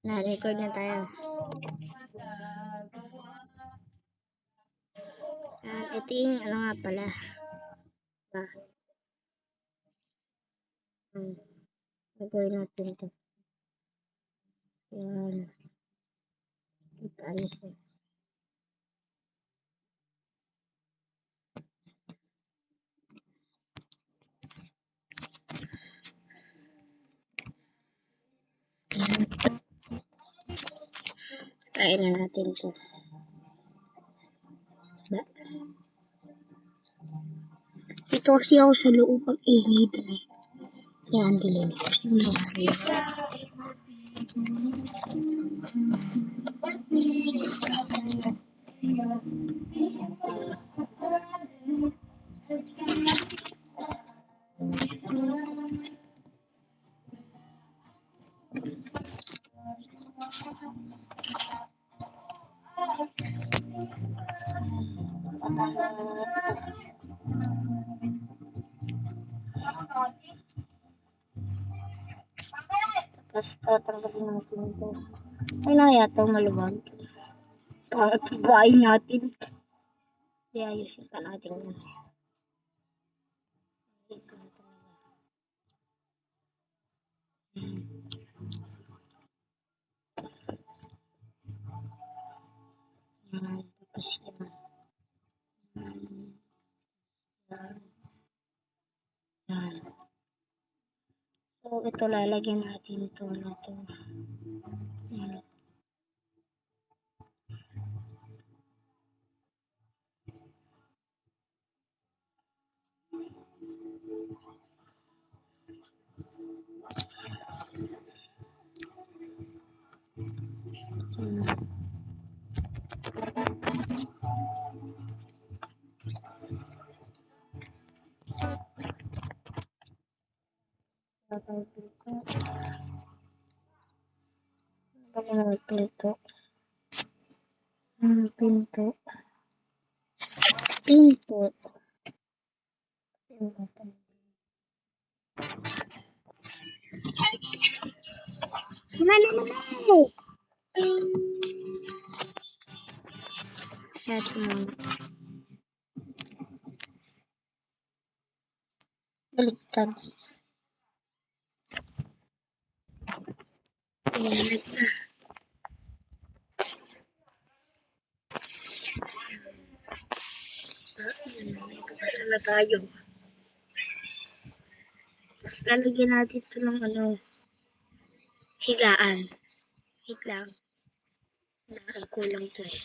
Na-record na tayo. Ito yung ano nga pala. Gagawin natin ito. Yan. Ito alis eh. Kain na natin ito. Ito kasi ako sa loob pag-ihid. Yan, dilim. Tapos tatanggalin natin ito. Ay na yata maluwag. Para tibayin natin. Kaya ayusin pa natin yun. Tapos yan. Yan. So, ito lalagyan natin ito na ito. Yan. Pinto. Pinto. Ito baliktad. Basa na tayo. Tapos lalagyan natin ito ng higaan. Wait lang. Kulang to eh.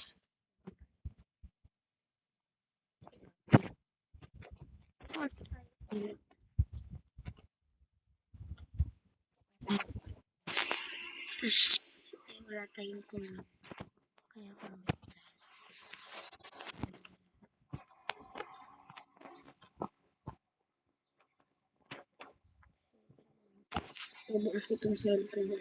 Tapos wala tayong kulang. Kaya kulang. Bukas itong cellphone.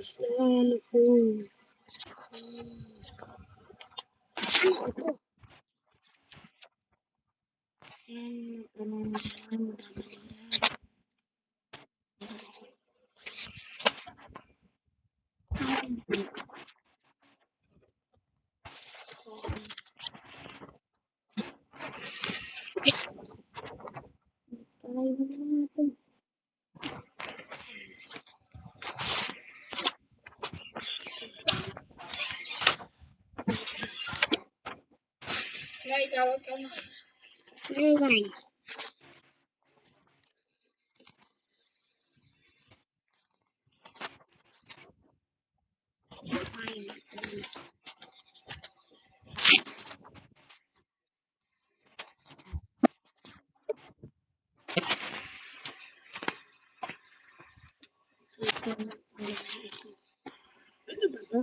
Gusto ano po. Ingay. Ano ba to?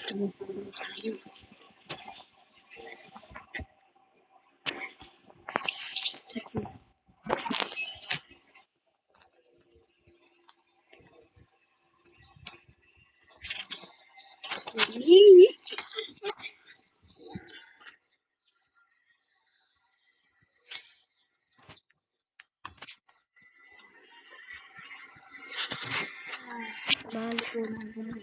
Tumutuloy tayo. Balik ko na ganun.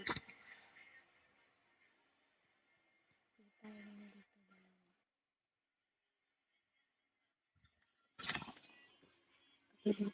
Dito.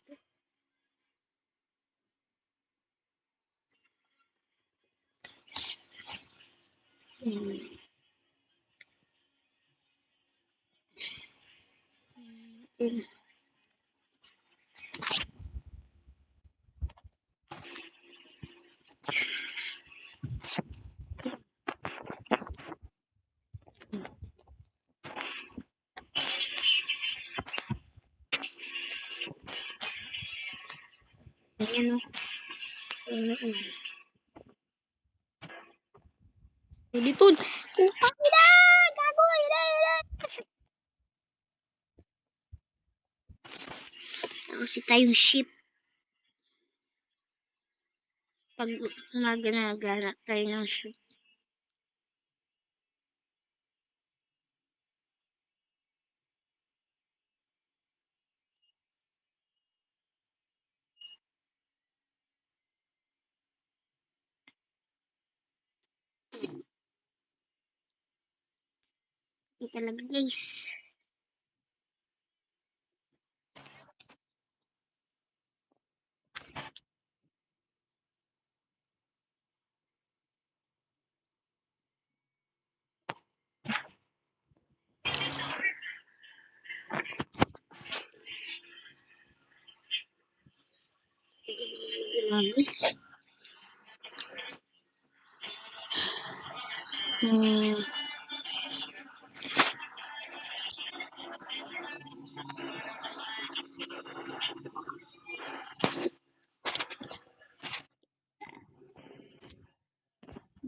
Ayan o. Dito. Upang ina! Gago! Ina! Kasi tayong ship. Pag magana tayo ng ship. Hindi talaga guys.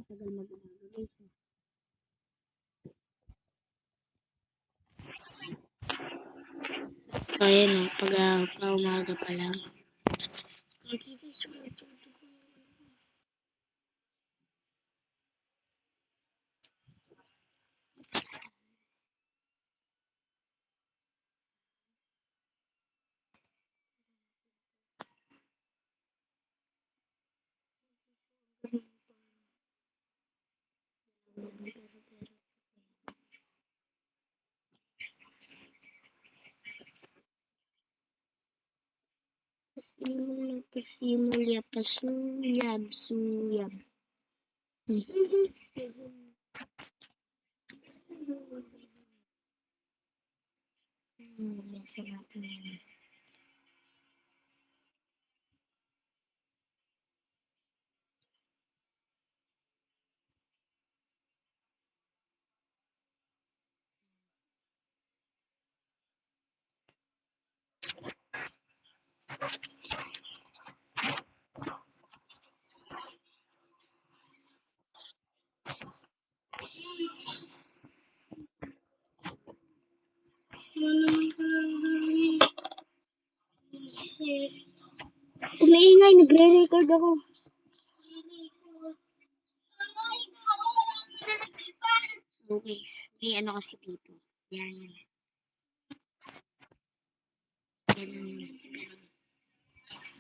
Tagal mag-umaga guys. So ayan o. Pag umaga pa lang. Pasimula, pasuyab, suyab. Sarap na yan. Umiingay, nagre-record ako. Okay, may ano kasi dito. Yan.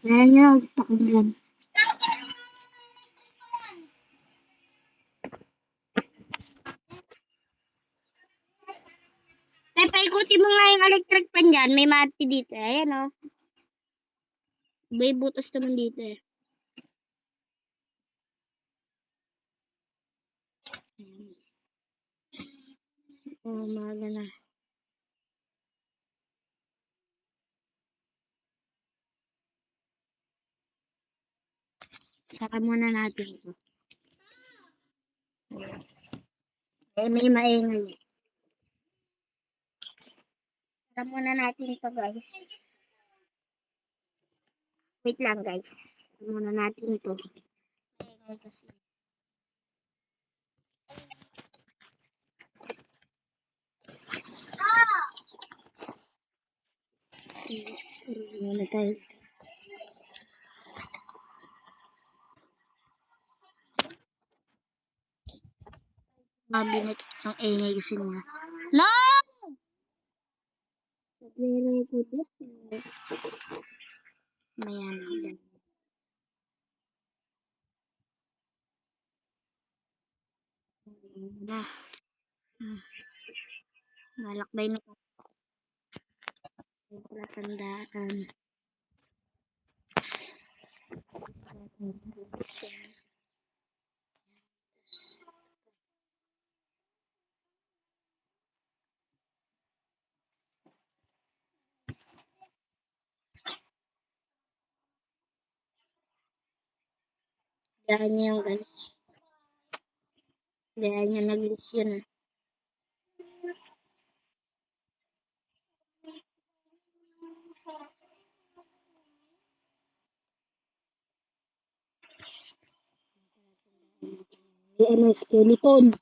Yan yung pakinggan. Tay, paikutin mo nga yung electric pan dyan. May mati dito. Ayan o. May butas naman dito eh. Umaga na. Saka muna natin ito. May maingay. Saka muna natin ito, guys. Wait lang, guys. Saka muna natin ito. Maingay kasi. Muna tayo. Mabinet ang ingay kasi niya. No! Nagre-record ito. Mayan. Na. Nalakbay na. Palatandaan. Dahil niya yung guys. Dahil niya nag-list yun ah. Ano, skeleton.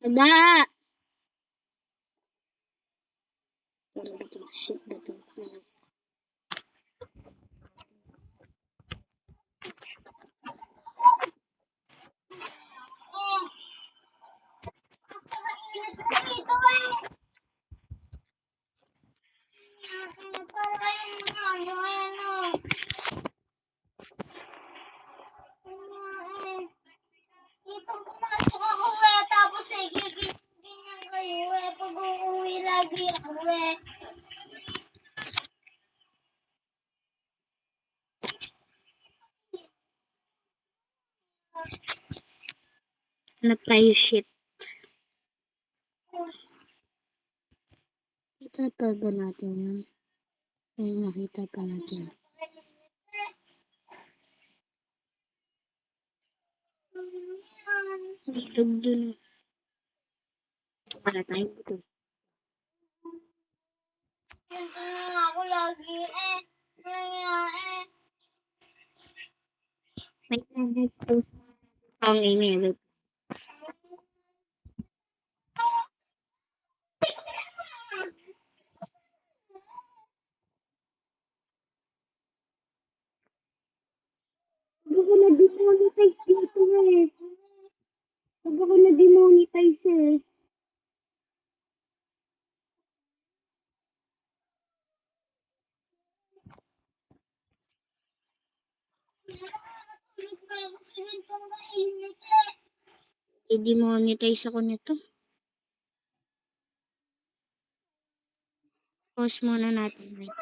Ada! Shit, bato. Itong pumasok ako tapos ganyan kayo pag uuwi lagi ako Hanap tayo shit. Kita pa ba natin yun? Ay, nakita pa natin. Bitog dun. Wala tayong bitog. Ganito na ako lagi May internet post. Ang email. Huwag ako na-demonetize dito eh. Huwag ako na-demonetize eh. I-demonetize ako nito. Pause muna natin. Wait.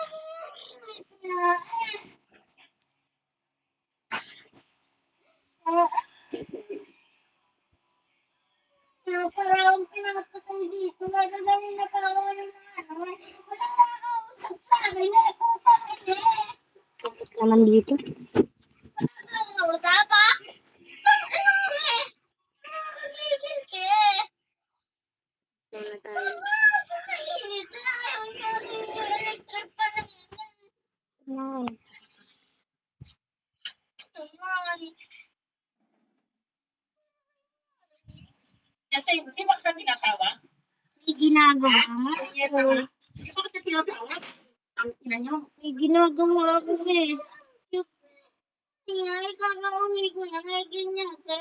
Parang pinapatay dito. Magagaling na parang ng mga wala nakakausap sa akin putang Kapit naman dito. Nakakausap ha? Nakakagigil ka Kaya na tayo. Napakainit na electric pa na Wow. Kasi di ba kita tinatawag? May ginagawa mo. Di ba kita tinatawag? Ang ina nyo. May ginagawa ako eh. Tingnan, ikakauwi ko na may ganyan ka